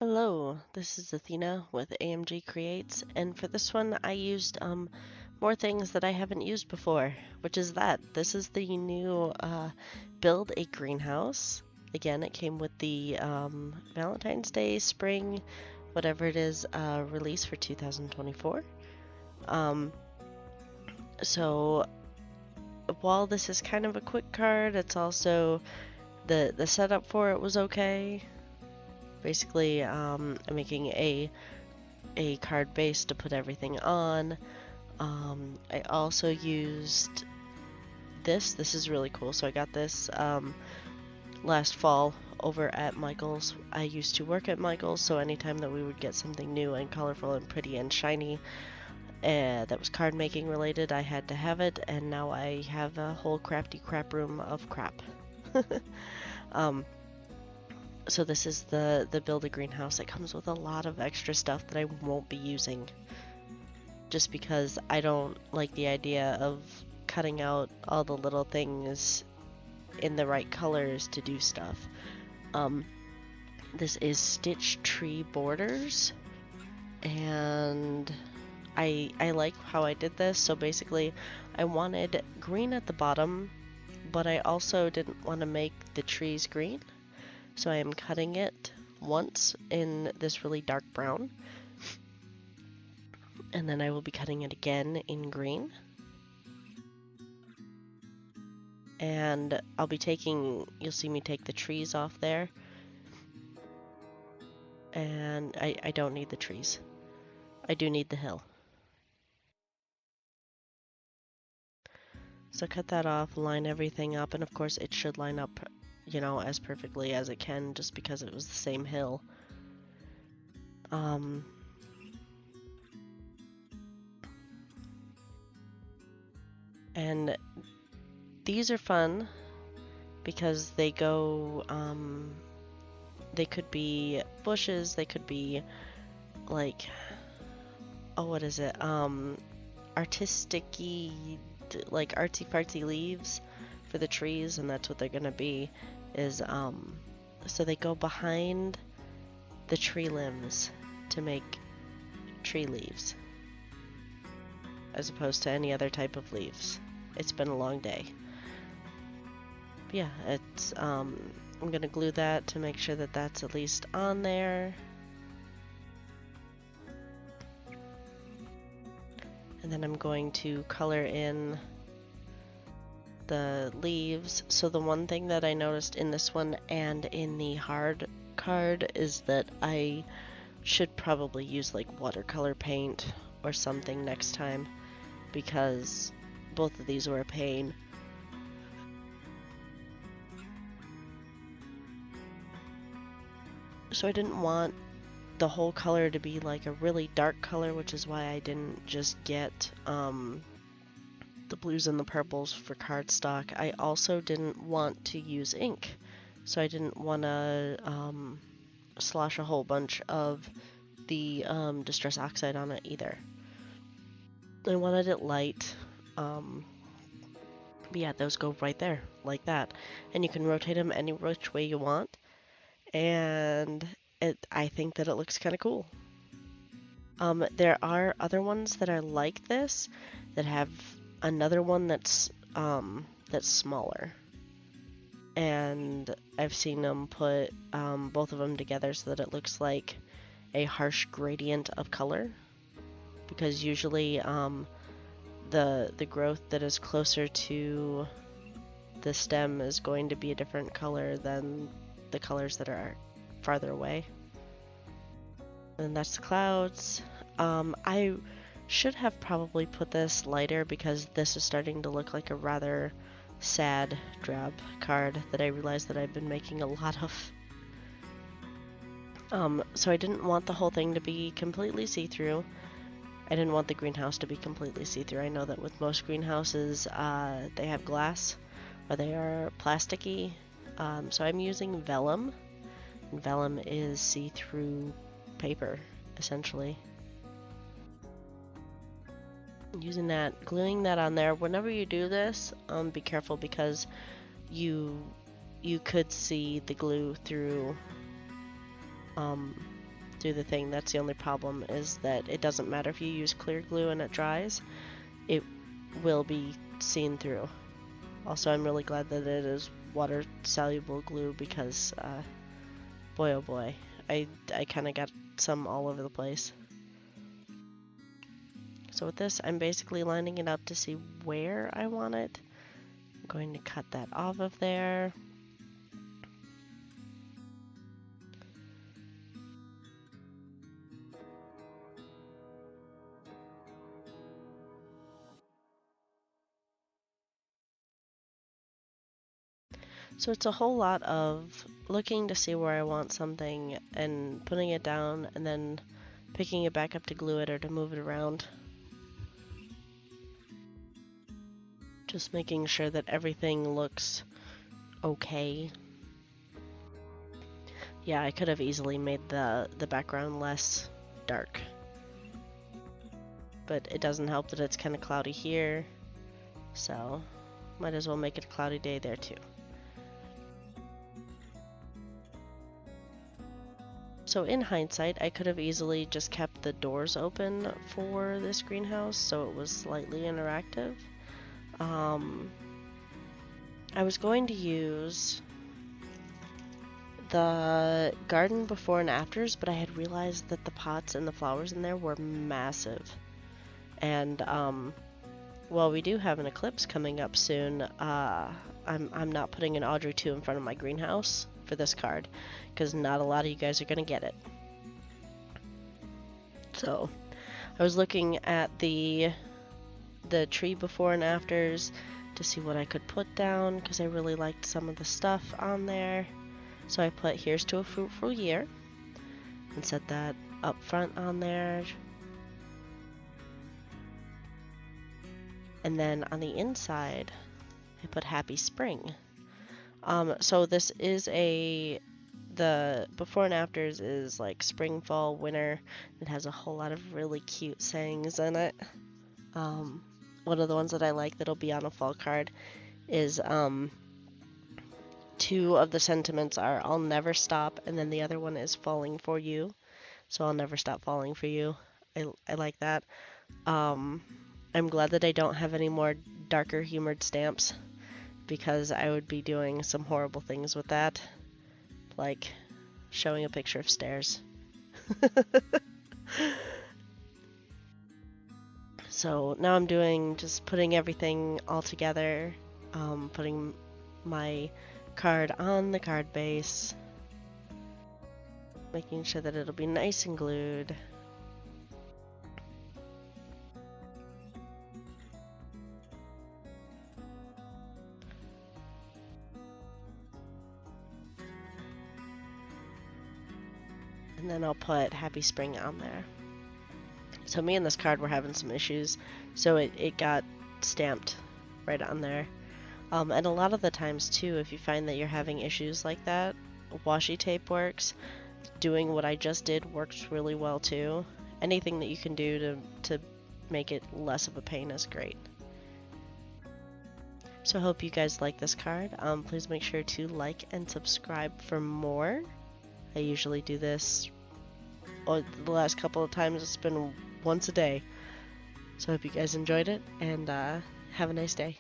Hello, this is Athena with AMG Creates, and for this one I used more things that I haven't used before, which is that. This is the new Build a Greenhouse. Again, it came with the Valentine's Day, Spring, whatever it is, release for 2024. So while this is kind of a quick card, it's also the setup for it was okay. Basically, I'm making a card base to put everything on. I also used this. This is really cool. So I got this last fall over at Michael's. I used to work at Michael's, so anytime that we would get something new and colorful and pretty and shiny that was card making related, I had to have it, and now I have a whole crafty crap room of crap. So this is the Build a Greenhouse. It comes with a lot of extra stuff that I won't be using, just because I don't like the idea of cutting out all the little things in the right colors to do stuff. This is stitch tree borders, and I like how I did this. So basically I wanted green at the bottom, but I also didn't want to make the trees green. So I am cutting it once in this really dark brown, and then I will be cutting it again in green. And I'll be you'll see me take the trees off there. And I don't need the trees. I do need the hill. So cut that off, line everything up, and of course it should line up, you know, as perfectly as it can, just because it was the same hill. And these are fun because they go, they could be bushes, they could be like, oh, what is it? Artistic-y, like artsy-fartsy leaves for the trees, and that's what they're gonna be, is, so they go behind the tree limbs to make tree leaves, as opposed to any other type of leaves. It's been a long day. But yeah, it's, I'm gonna glue that to make sure that that's at least on there. And then I'm going to color in the leaves. So the one thing that I noticed in this one and in the hard card is that I should probably use like watercolor paint or something next time, because both of these were a pain. So I didn't want the whole color to be like a really dark color, which is why I didn't just get the blues and the purples for cardstock. I also didn't want to use ink, so I didn't want to slosh a whole bunch of the Distress Oxide on it either. I wanted it light. But yeah, those go right there, like that. And you can rotate them any which way you want. And I think that it looks kind of cool. There are other ones that are like this that have another one that's smaller, and I've seen them put both of them together so that it looks like a harsh gradient of color, because usually the growth that is closer to the stem is going to be a different color than the colors that are farther away. And that's the clouds. I should have probably put this lighter, because this is starting to look like a rather sad drab card that I realized that I've been making a lot of. So I didn't want the whole thing to be completely see-through. I didn't want the greenhouse to be completely see-through. I know that with most greenhouses, they have glass or they are plasticky. So I'm using vellum. And vellum is see-through paper, essentially. Using that, gluing that on there. Whenever you do this, be careful, because you could see the glue through through the thing. That's the only problem, is that it doesn't matter if you use clear glue and it dries, it will be seen through. Also, I'm really glad that it is water soluble glue because boy oh boy, I kind of got some all over the place. So with this, I'm basically lining it up to see where I want it. I'm going to cut that off of there. So it's a whole lot of looking to see where I want something and putting it down and then picking it back up to glue it or to move it around. Just making sure that everything looks okay. Yeah, I could have easily made the background less dark. But it doesn't help that it's kind of cloudy here, so might as well make it a cloudy day there too. So in hindsight, I could have easily just kept the doors open for this greenhouse so it was slightly interactive. I was going to use the garden before and afters, but I had realized that the pots and the flowers in there were massive. And well, we do have an eclipse coming up soon. I'm not putting an Audrey 2 in front of my greenhouse for this card, because not a lot of you guys are going to get it. So I was looking at the tree before and afters to see what I could put down, because I really liked some of the stuff on there. So I put "Here's to a fruitful year" and set that up front on there. And then on the inside, I put "Happy Spring." So this is the before and afters is like spring, fall, winter. It has a whole lot of really cute sayings in it. One of the ones that I like that'll be on a fall card is two of the sentiments are "I'll never stop," and then the other one is "Falling for you." So I'll never stop falling for you. I like that. I'm glad that I don't have any more darker humored stamps, because I would be doing some horrible things with that, like showing a picture of stairs. So now I'm doing just putting everything all together, putting my card on the card base, making sure that it'll be nice and glued. And then I'll put "Happy Spring" on there. So me and this card were having some issues, so it got stamped right on there. And a lot of the times too, if you find that you're having issues like that, washi tape works. Doing what I just did works really well too. Anything that you can do to make it less of a pain is great. So I hope you guys like this card. Please make sure to like and subscribe for more. I usually do this, the last couple of times it's been once a day. So I hope you guys enjoyed it, and have a nice day.